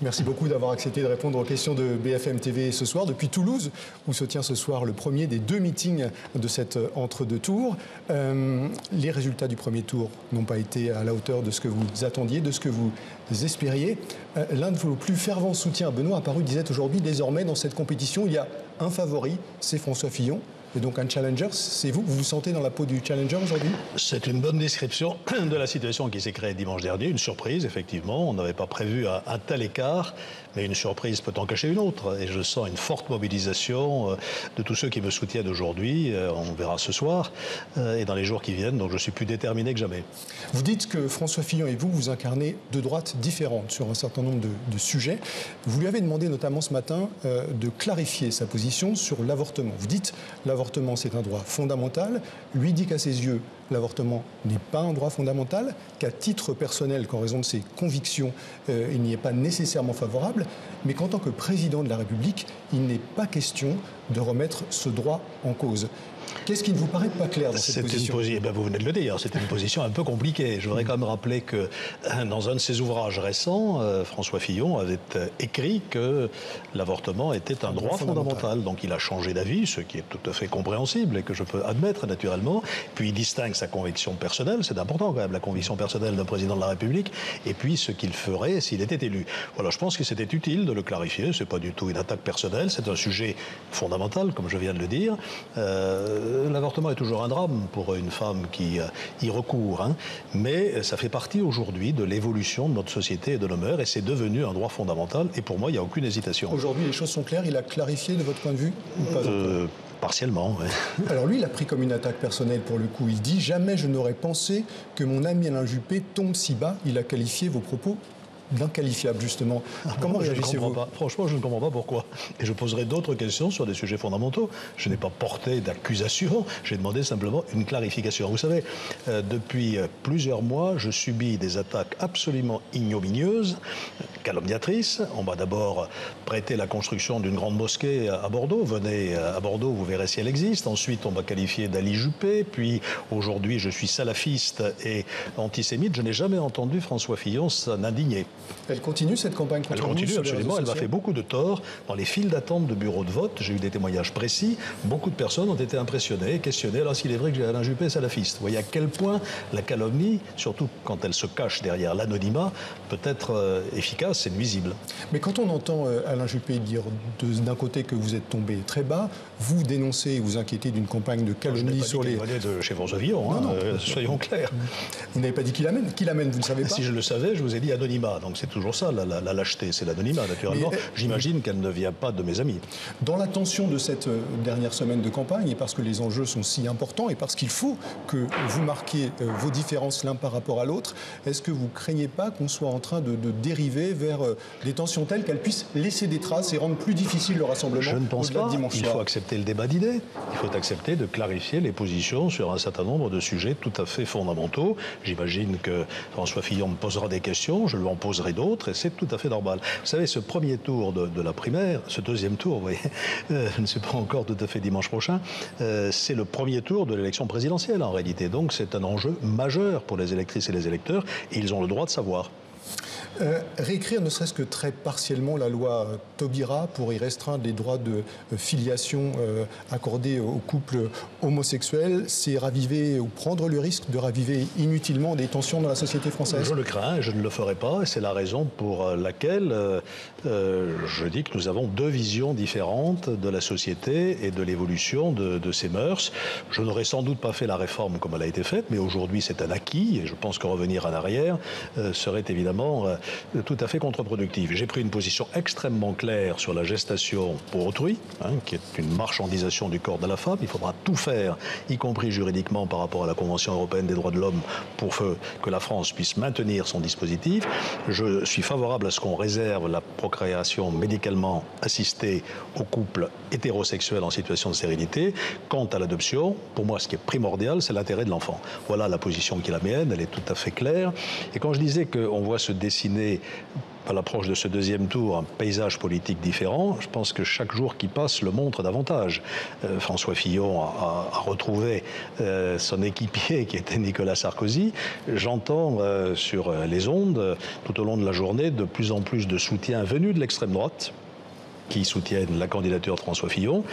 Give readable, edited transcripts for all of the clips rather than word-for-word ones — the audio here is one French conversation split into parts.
Merci beaucoup d'avoir accepté de répondre aux questions de BFM TV ce soir, depuis Toulouse, où se tient ce soir le premier des 2 meetings de cet entre-deux tours. Les résultats du premier tour n'ont pas été à la hauteur de ce que vous attendiez, de ce que vous espériez. L'un de vos plus fervents soutiens, Benoît Apparu, disait aujourd'hui, désormais, dans cette compétition, il y a un favori, c'est François Fillon. Et donc un challenger, c'est vous vous sentez dans la peau du challenger aujourd'hui? C'est une bonne description de la situation qui s'est créée dimanche dernier. Une surprise, effectivement. On n'avait pas prévu un tel écart, mais une surprise peut en cacher une autre. Et je sens une forte mobilisation de tous ceux qui me soutiennent aujourd'hui. On verra ce soir et dans les jours qui viennent. Donc je suis plus déterminé que jamais. Vous dites que François Fillon et vous, vous incarnez deux droites différentes sur un certain nombre de sujets. Vous lui avez demandé notamment ce matin de clarifier sa position sur l'avortement. Vous dites l'avortement, c'est un droit fondamental. Lui dit qu'à ses yeux, l'avortement n'est pas un droit fondamental, qu'à titre personnel, qu'en raison de ses convictions, il n'y est pas nécessairement favorable, mais qu'en tant que président de la République, il n'est pas question de remettre ce droit en cause. Qu'est-ce qui ne vous paraît pas clair dans cette position? Vous venez de le dire, c'est une position un peu compliquée. Je voudrais quand même rappeler que dans un de ses ouvrages récents, François Fillon avait écrit que l'avortement était un droit fondamental. Donc il a changé d'avis, ce qui est tout à fait compréhensible et que je peux admettre naturellement. Puis il distingue sa conviction personnelle, c'est important quand même, la conviction personnelle d'un président de la République, et puis ce qu'il ferait s'il était élu. Voilà, je pense que c'était utile de le clarifier. C'est pas du tout une attaque personnelle, c'est un sujet fondamental, comme je viens de le dire. L'avortement est toujours un drame pour une femme qui y recourt, hein, mais ça fait partie aujourd'hui de l'évolution de notre société et de nos mœurs, et c'est devenu un droit fondamental, et pour moi, il n'y a aucune hésitation. Aujourd'hui, les choses sont claires, il a clarifié de votre point de vue ou pas encore? Partiellement, oui. Alors lui, il a pris comme une attaque personnelle pour le coup. Il dit « Jamais je n'aurais pensé que mon ami Alain Juppé tombe si bas ». Il a qualifié vos propos d'inqualifiable, justement. Comment réagissez-vous? Franchement, je ne comprends pas pourquoi. Et je poserai d'autres questions sur des sujets fondamentaux. Je n'ai pas porté d'accusation, j'ai demandé simplement une clarification. Vous savez, depuis plusieurs mois, je subis des attaques absolument ignominieuses, calomniatrices. On m'a d'abord prêté la construction d'une grande mosquée à Bordeaux. Venez à Bordeaux, vous verrez si elle existe. Ensuite, on m'a qualifié d'Ali Juppé. Puis, aujourd'hui, je suis salafiste et antisémite. Je n'ai jamais entendu François Fillon s'en indigner. Elle continue cette campagne contre vous? Elle continue absolument, elle m'a fait beaucoup de tort. Dans les files d'attente de bureaux de vote, j'ai eu des témoignages précis. Beaucoup de personnes ont été impressionnées, questionnées. Alors s'il est vrai que j'ai Alain Juppé salafiste. Vous voyez à quel point la calomnie, surtout quand elle se cache derrière l'anonymat, peut être efficace et nuisible. Mais quand on entend Alain Juppé dire d'un côté que vous êtes tombé très bas, vous dénoncez, vous inquiétez d'une campagne de calomnie sur les... de chez François Fillon, hein, soyons clairs. Vous n'avez pas dit qui l'amène? Qui l'amène, vous ne savez pas? Si je le savais, je vous ai dit anonymat. Donc c'est toujours ça, la lâcheté, c'est l'anonymat, naturellement. J'imagine qu'elle ne vient pas de mes amis. Dans la tension de cette dernière semaine de campagne, et parce que les enjeux sont si importants, et parce qu'il faut que vous marquiez vos différences l'un par rapport à l'autre, est-ce que vous ne craignez pas qu'on soit en train de dériver vers des tensions telles qu'elles puissent laisser des traces et rendre plus difficile le rassemblement? Je ne pense pas. Il faut accepter le débat d'idées. Il faut accepter de clarifier les positions sur un certain nombre de sujets tout à fait fondamentaux. J'imagine que François Fillon me posera des questions, je lui en poserai d'autres, et c'est tout à fait normal. Vous savez, ce premier tour de la primaire, ce deuxième tour, vous voyez, je ne sais pas encore tout à fait dimanche prochain, c'est le premier tour de l'élection présidentielle en réalité. Donc c'est un enjeu majeur pour les électrices et les électeurs, et ils ont le droit de savoir. Réécrire ne serait-ce que très partiellement la loi Taubira pour y restreindre les droits de filiation accordés aux couples homosexuels, c'est raviver ou prendre le risque de raviver inutilement des tensions dans la société française? Je le crains et je ne le ferai pas, et c'est la raison pour laquelle je dis que nous avons deux visions différentes de la société et de l'évolution de ses mœurs. Je n'aurais sans doute pas fait la réforme comme elle a été faite, mais aujourd'hui c'est un acquis, et je pense que revenir en arrière serait évidemment tout à fait contre-productif. J'ai pris une position extrêmement claire sur la gestation pour autrui, qui est une marchandisation du corps de la femme. Il faudra tout faire, y compris juridiquement par rapport à la Convention européenne des droits de l'homme, pour que la France puisse maintenir son dispositif. Je suis favorable à ce qu'on réserve la procréation médicalement assistée aux couples hétérosexuels en situation de stérilité. Quant à l'adoption, pour moi, ce qui est primordial, c'est l'intérêt de l'enfant. Voilà la position qui est la mienne, elle est tout à fait claire. Et quand je disais qu'on voit se dessiner dessiner à l'approche de ce deuxième tour un paysage politique différent. Je pense que chaque jour qui passe le montre davantage. François Fillon a retrouvé son équipier qui était Nicolas Sarkozy. J'entends sur les ondes tout au long de la journée de plus en plus de soutien venu de l'extrême droite qui soutiennent la candidature de François Fillon.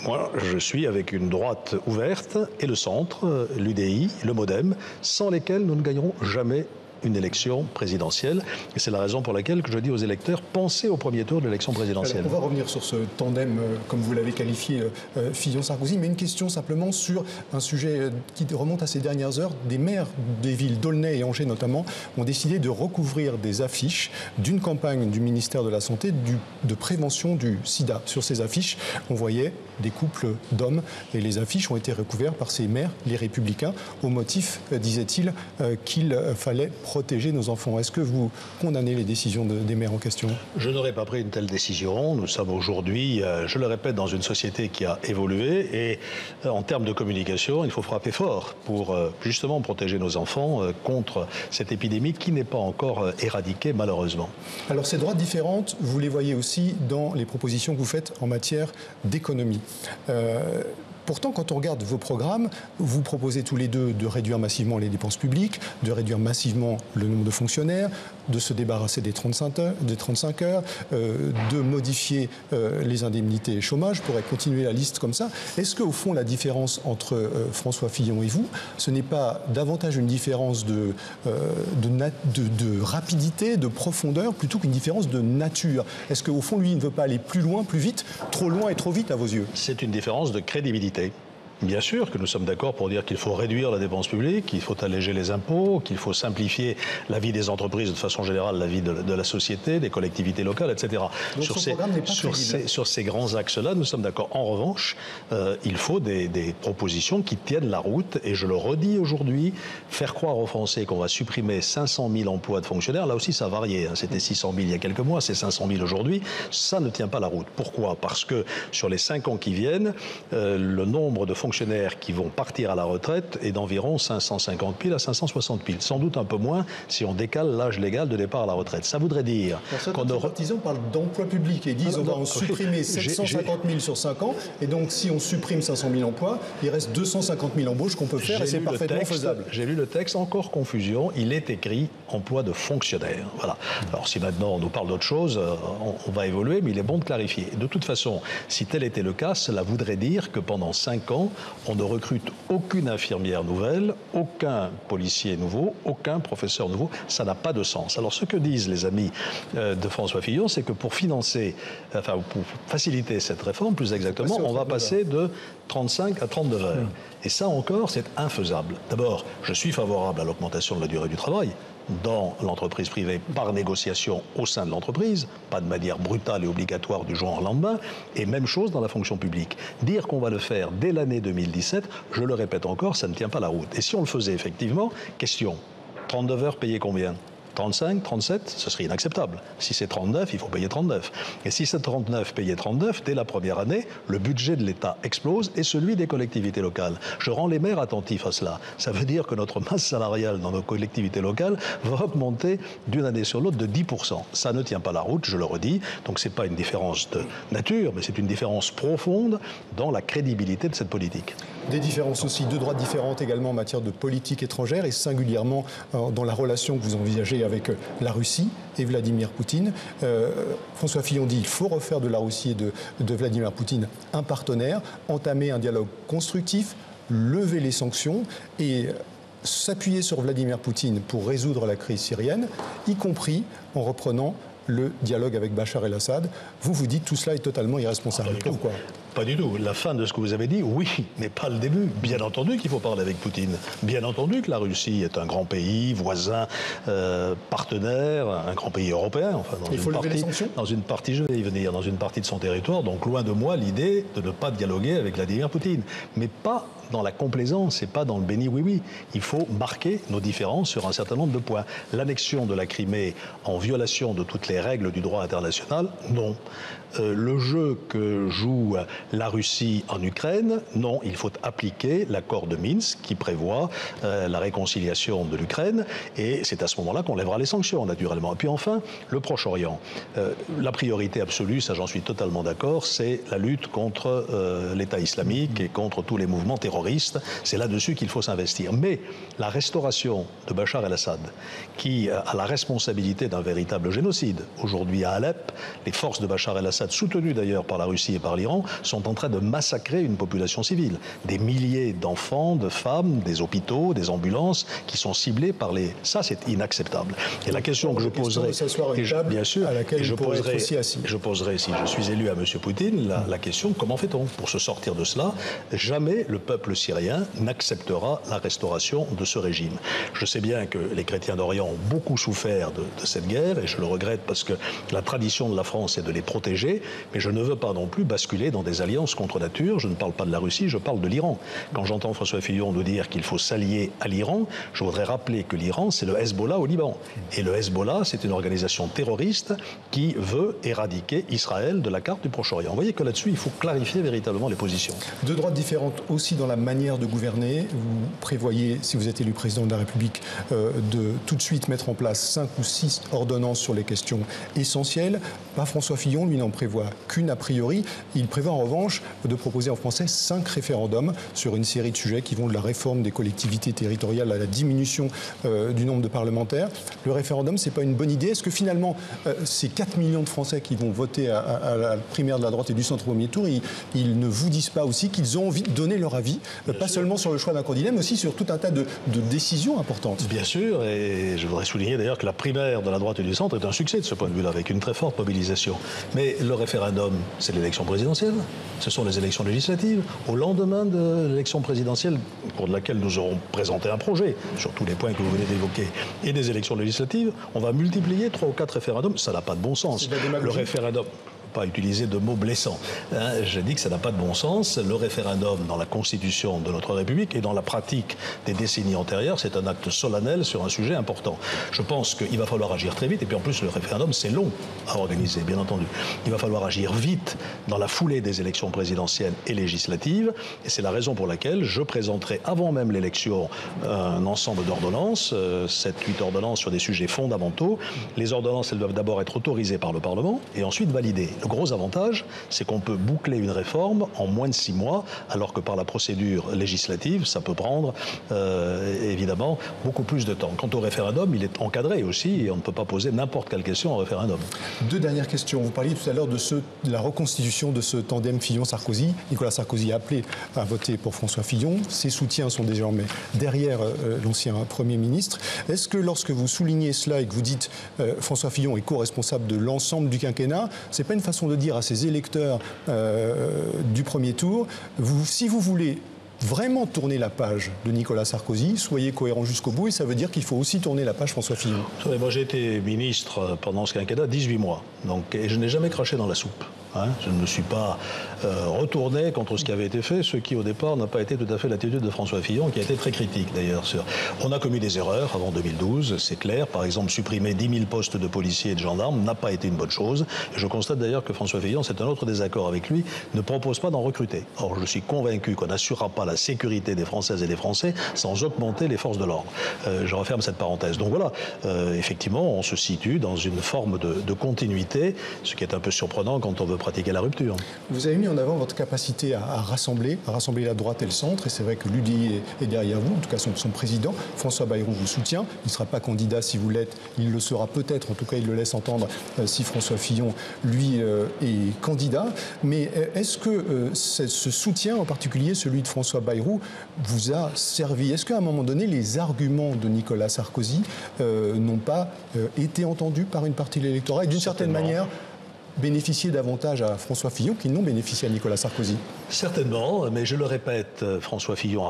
Moi, je suis avec une droite ouverte et le centre, l'UDI, le MoDem, sans lesquels nous ne gagnerons jamais une élection présidentielle. Et c'est la raison pour laquelle que je dis aux électeurs, pensez au premier tour de l'élection présidentielle. Alors, on va revenir sur ce tandem, comme vous l'avez qualifié, Fillon-Sarkozy, mais une question simplement sur un sujet qui remonte à ces dernières heures. Des maires des villes d'Aulnay et Angers notamment ont décidé de recouvrir des affiches d'une campagne du ministère de la Santé de prévention du sida. Sur ces affiches, on voyait des couples d'hommes et les affiches ont été recouvertes par ces maires, les Républicains, au motif, disait-il, qu'il fallait protéger nos enfants. Est-ce que vous condamnez les décisions des maires en question? Je n'aurais pas pris une telle décision. Nous sommes aujourd'hui, je le répète, dans une société qui a évolué et en termes de communication, il faut frapper fort pour justement protéger nos enfants contre cette épidémie qui n'est pas encore éradiquée malheureusement. Alors ces droites différentes, vous les voyez aussi dans les propositions que vous faites en matière d'économie. Pourtant, quand on regarde vos programmes, vous proposez tous les deux de réduire massivement les dépenses publiques, de réduire massivement le nombre de fonctionnaires, de se débarrasser des 35 heures, de modifier les indemnités chômage. Je pourrais continuer la liste comme ça. Est-ce qu'au fond, la différence entre François Fillon et vous, ce n'est pas davantage une différence de rapidité, de profondeur, plutôt qu'une différence de nature? Est-ce qu'au fond, lui, il ne veut pas aller plus loin, plus vite, trop loin et trop vite à vos yeux? C'est une différence de crédibilité. Bien sûr que nous sommes d'accord pour dire qu'il faut réduire la dépense publique, qu'il faut alléger les impôts, qu'il faut simplifier la vie des entreprises, de façon générale la vie de la société, des collectivités locales, etc. Donc Sur ces grands axes-là, nous sommes d'accord. En revanche, il faut des propositions qui tiennent la route. Et je le redis aujourd'hui, faire croire aux Français qu'on va supprimer 500 000 emplois de fonctionnaires, là aussi ça a varié. C'était 600 000 il y a quelques mois, c'est 500 000 aujourd'hui. Ça ne tient pas la route. Pourquoi? Parce que sur les 5 ans qui viennent, le nombre de fonctionnaires qui vont partir à la retraite est d'environ 550 000 à 560 000. Sans doute un peu moins si on décale l'âge légal de départ à la retraite. Ça voudrait dire qu'on les partisans parlent d'emploi public et disent on va en supprimer 750 000 sur 5 ans. Et donc si on supprime 500 000 emplois, il reste 250 000 embauches qu'on peut faire et c'est parfaitement faisable. J'ai lu le texte, encore confusion. Il est écrit emploi de fonctionnaires. Voilà. Alors si maintenant on nous parle d'autre chose, on va évoluer, mais il est bon de clarifier. De toute façon, si tel était le cas, cela voudrait dire que pendant 5 ans, on ne recrute aucune infirmière nouvelle, aucun policier nouveau, aucun professeur nouveau. Ça n'a pas de sens. Alors ce que disent les amis de François Fillon, c'est que pour faciliter cette réforme, plus exactement, on va passer de 35 à 39 heures. Et ça encore, c'est infaisable. D'abord, je suis favorable à l'augmentation de la durée du travail dans l'entreprise privée par négociation au sein de l'entreprise, pas de manière brutale et obligatoire du jour au lendemain, et même chose dans la fonction publique. Dire qu'on va le faire dès l'année 2017, je le répète encore, ça ne tient pas la route. Et si on le faisait effectivement, question, 39 heures payées combien ? 35, 37, ce serait inacceptable. Si c'est 39, il faut payer 39. Et si c'est 39, payer 39, dès la première année, le budget de l'État explose et celui des collectivités locales. Je rends les maires attentifs à cela. Ça veut dire que notre masse salariale dans nos collectivités locales va augmenter d'une année sur l'autre de 10%. Ça ne tient pas la route, je le redis. Donc ce n'est pas une différence de nature, mais c'est une différence profonde dans la crédibilité de cette politique. Des différences aussi, deux droites différentes également en matière de politique étrangère et singulièrement dans la relation que vous envisagez avec la Russie et Vladimir Poutine. François Fillon dit qu'il faut refaire de la Russie et de Vladimir Poutine un partenaire, entamer un dialogue constructif, lever les sanctions et s'appuyer sur Vladimir Poutine pour résoudre la crise syrienne, y compris en reprenant le dialogue avec Bachar el-Assad. Vous dites que tout cela est totalement irresponsable. Pourquoi ? Pas du tout. La fin de ce que vous avez dit, oui, mais pas le début. Bien entendu qu'il faut parler avec Poutine. Bien entendu que la Russie est un grand pays, voisin, partenaire, un grand pays européen. Enfin, dans une partie, je vais y venir, dans une partie de son territoire. Donc loin de moi l'idée de ne pas dialoguer avec Vladimir Poutine. Mais pas dans la complaisance et pas dans le béni oui-oui. Il faut marquer nos différences sur un certain nombre de points. L'annexion de la Crimée en violation de toutes les règles du droit international, non. Le jeu que joue la Russie en Ukraine, non, il faut appliquer l'accord de Minsk qui prévoit la réconciliation de l'Ukraine et c'est à ce moment-là qu'on lèvera les sanctions, naturellement. Et puis enfin, le Proche-Orient. La priorité absolue, ça j'en suis totalement d'accord, c'est la lutte contre l'État islamique et contre tous les mouvements terroristes. C'est là-dessus qu'il faut s'investir. Mais la restauration de Bachar el-Assad, qui a la responsabilité d'un véritable génocide, aujourd'hui à Alep, les forces de Bachar el-Assad, soutenues d'ailleurs par la Russie et par l'Iran, sont en train de massacrer une population civile. Des milliers d'enfants, de femmes, des hôpitaux, des ambulances qui sont ciblés par les... Ça, c'est inacceptable. Et la question que je poserai... Bien sûr, à laquelle je poserai aussi assis. Je poserai, si je suis élu à M. Poutine, la question, comment fait-on pour se sortir de cela? Jamais le peuple syrien n'acceptera la restauration de ce régime. Je sais bien que les chrétiens d'Orient ont beaucoup souffert de cette guerre, et je le regrette parce que la tradition de la France est de les protéger, mais je ne veux pas non plus basculer dans des alliances contre nature. Je ne parle pas de la Russie, je parle de l'Iran. Quand j'entends François Fillon nous dire qu'il faut s'allier à l'Iran, je voudrais rappeler que l'Iran, c'est le Hezbollah au Liban. Et le Hezbollah, c'est une organisation terroriste qui veut éradiquer Israël de la carte du Proche-Orient. Vous voyez que là-dessus, il faut clarifier véritablement les positions. Deux droites différentes aussi dans la manière de gouverner. Vous prévoyez, si vous êtes élu président de la République, de tout de suite mettre en place 5 ou 6 ordonnances sur les questions essentielles. Pas François Fillon, lui n'en prévoit qu'une a priori. Il prévoit en revanche de proposer en français 5 référendums sur une série de sujets qui vont de la réforme des collectivités territoriales à la diminution du nombre de parlementaires. Le référendum, c'est pas une bonne idée. Est-ce que finalement, ces 4 millions de Français qui vont voter à la primaire de la droite et du centre au premier tour, ils ne vous disent pas aussi qu'ils ont envie de donner leur avis, pas seulement sur le choix d'un candidat, mais aussi sur tout un tas de décisions importantes? Bien sûr, et je voudrais souligner d'ailleurs que la primaire de la droite et du centre est un succès de ce point de vue-là, avec une très forte mobilisation. Mais le référendum, c'est l'élection présidentielle, ce sont les élections législatives. Au lendemain de l'élection présidentielle, pour laquelle nous aurons présenté un projet, sur tous les points que vous venez d'évoquer, et des élections législatives, on va multiplier 3 ou 4 référendums. Ça n'a pas de bon sens. Le référendum... pas utiliser de mots blessants. Je dis que ça n'a pas de bon sens. Le référendum dans la Constitution de notre République et dans la pratique des décennies antérieures, c'est un acte solennel sur un sujet important. Je pense qu'il va falloir agir très vite. Et puis en plus, le référendum, c'est long à organiser, bien entendu. Il va falloir agir vite dans la foulée des élections présidentielles et législatives. Et c'est la raison pour laquelle je présenterai, avant même l'élection, un ensemble d'ordonnances, 7-8 ordonnances sur des sujets fondamentaux. Les ordonnances, elles doivent d'abord être autorisées par le Parlement et ensuite validées. Le gros avantage, c'est qu'on peut boucler une réforme en moins de 6 mois, alors que par la procédure législative, ça peut prendre évidemment beaucoup plus de temps. Quant au référendum, il est encadré aussi et on ne peut pas poser n'importe quelle question en référendum. 2 dernières questions. Vous parliez tout à l'heure de la reconstitution de ce tandem Fillon-Sarkozy. Nicolas Sarkozy a appelé à voter pour François Fillon. Ses soutiens sont désormais derrière l'ancien Premier ministre. Est-ce que lorsque vous soulignez cela et que vous dites François Fillon est co-responsable de l'ensemble du quinquennat, c'est pas une façon de dire à ses électeurs du premier tour, si vous voulez vraiment tourner la page de Nicolas Sarkozy, soyez cohérent jusqu'au bout, et ça veut dire qu'il faut aussi tourner la page François Fillon. Moi j'ai été ministre pendant ce quinquennat 18 mois, et je n'ai jamais craché dans la soupe. Je ne me suis pas retourné contre ce qui avait été fait, ce qui au départ n'a pas été tout à fait l'attitude de François Fillon, qui a été très critique d'ailleurs. On a commis des erreurs avant 2012, c'est clair. Par exemple, supprimer 10 000 postes de policiers et de gendarmes n'a pas été une bonne chose. Et je constate d'ailleurs que François Fillon, c'est un autre désaccord avec lui, ne propose pas d'en recruter. Or, je suis convaincu qu'on n'assurera pas la sécurité des Françaises et des Français sans augmenter les forces de l'ordre. Je referme cette parenthèse. Donc voilà, effectivement, on se situe dans une forme de continuité, ce qui est un peu surprenant quand on veut pratiquer la rupture. Vous avez mis en avant votre capacité à rassembler la droite et le centre, et c'est vrai que l'UDI est derrière vous, en tout cas son président, François Bayrou, vous soutient. Il ne sera pas candidat si vous l'êtes, il le sera peut-être, en tout cas il le laisse entendre si François Fillon, lui, est candidat. Mais est-ce que ce soutien, en particulier celui de François Bayrou, vous a servi? Est-ce qu'à un moment donné, les arguments de Nicolas Sarkozy n'ont pas été entendus par une partie de l'électorat et d'une certaine manière bénéficié davantage à François Fillon qu'ils n'ont bénéficié à Nicolas Sarkozy? Certainement, mais je le répète, François Bayrou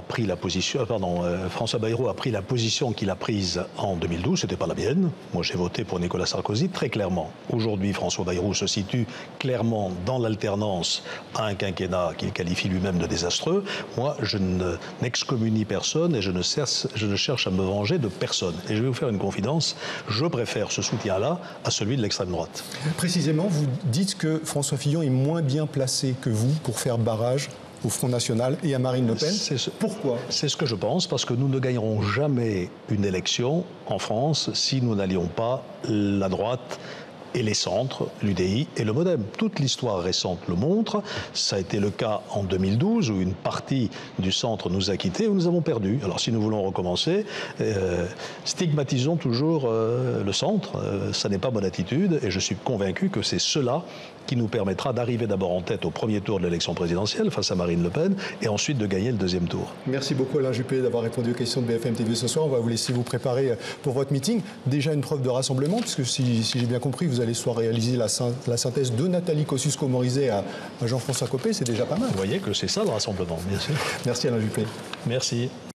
a pris la position qu'il a prise en 2012, ce n'était pas la mienne. Moi, j'ai voté pour Nicolas Sarkozy très clairement. Aujourd'hui, François Bayrou se situe clairement dans l'alternance à un quinquennat qu'il qualifie lui-même de désastreux. Moi, je n'excommunie personne et je ne cherche à me venger de personne. Et je vais vous faire une confidence, je préfère ce soutien-là à celui de l'extrême droite. Précisément, vous dites que François Fillon est moins bien placé que vous pour faire barrage au Front National et à Marine Le Pen. Pourquoi? C'est ce que je pense, parce que nous ne gagnerons jamais une élection en France si nous n'allions pas la droite et les centres, l'UDI et le MoDem. Toute l'histoire récente le montre. Ça a été le cas en 2012, où une partie du centre nous a quittés, où nous avons perdu. Alors si nous voulons recommencer, stigmatisons toujours le centre. Ça n'est pas bonne attitude, et je suis convaincu que c'est cela qui nous permettra d'arriver d'abord en tête au premier tour de l'élection présidentielle face à Marine Le Pen, et ensuite de gagner le deuxième tour. Merci beaucoup Alain Juppé d'avoir répondu aux questions de BFM TV ce soir. On va vous laisser vous préparer pour votre meeting. Déjà une preuve de rassemblement, puisque si j'ai bien compris, vous allez soit réaliser la synthèse de Nathalie Kosciusko-Morizet à Jean-François Copé, c'est déjà pas mal. Vous voyez que c'est ça le rassemblement, bien sûr. Merci Alain Juppé. Merci.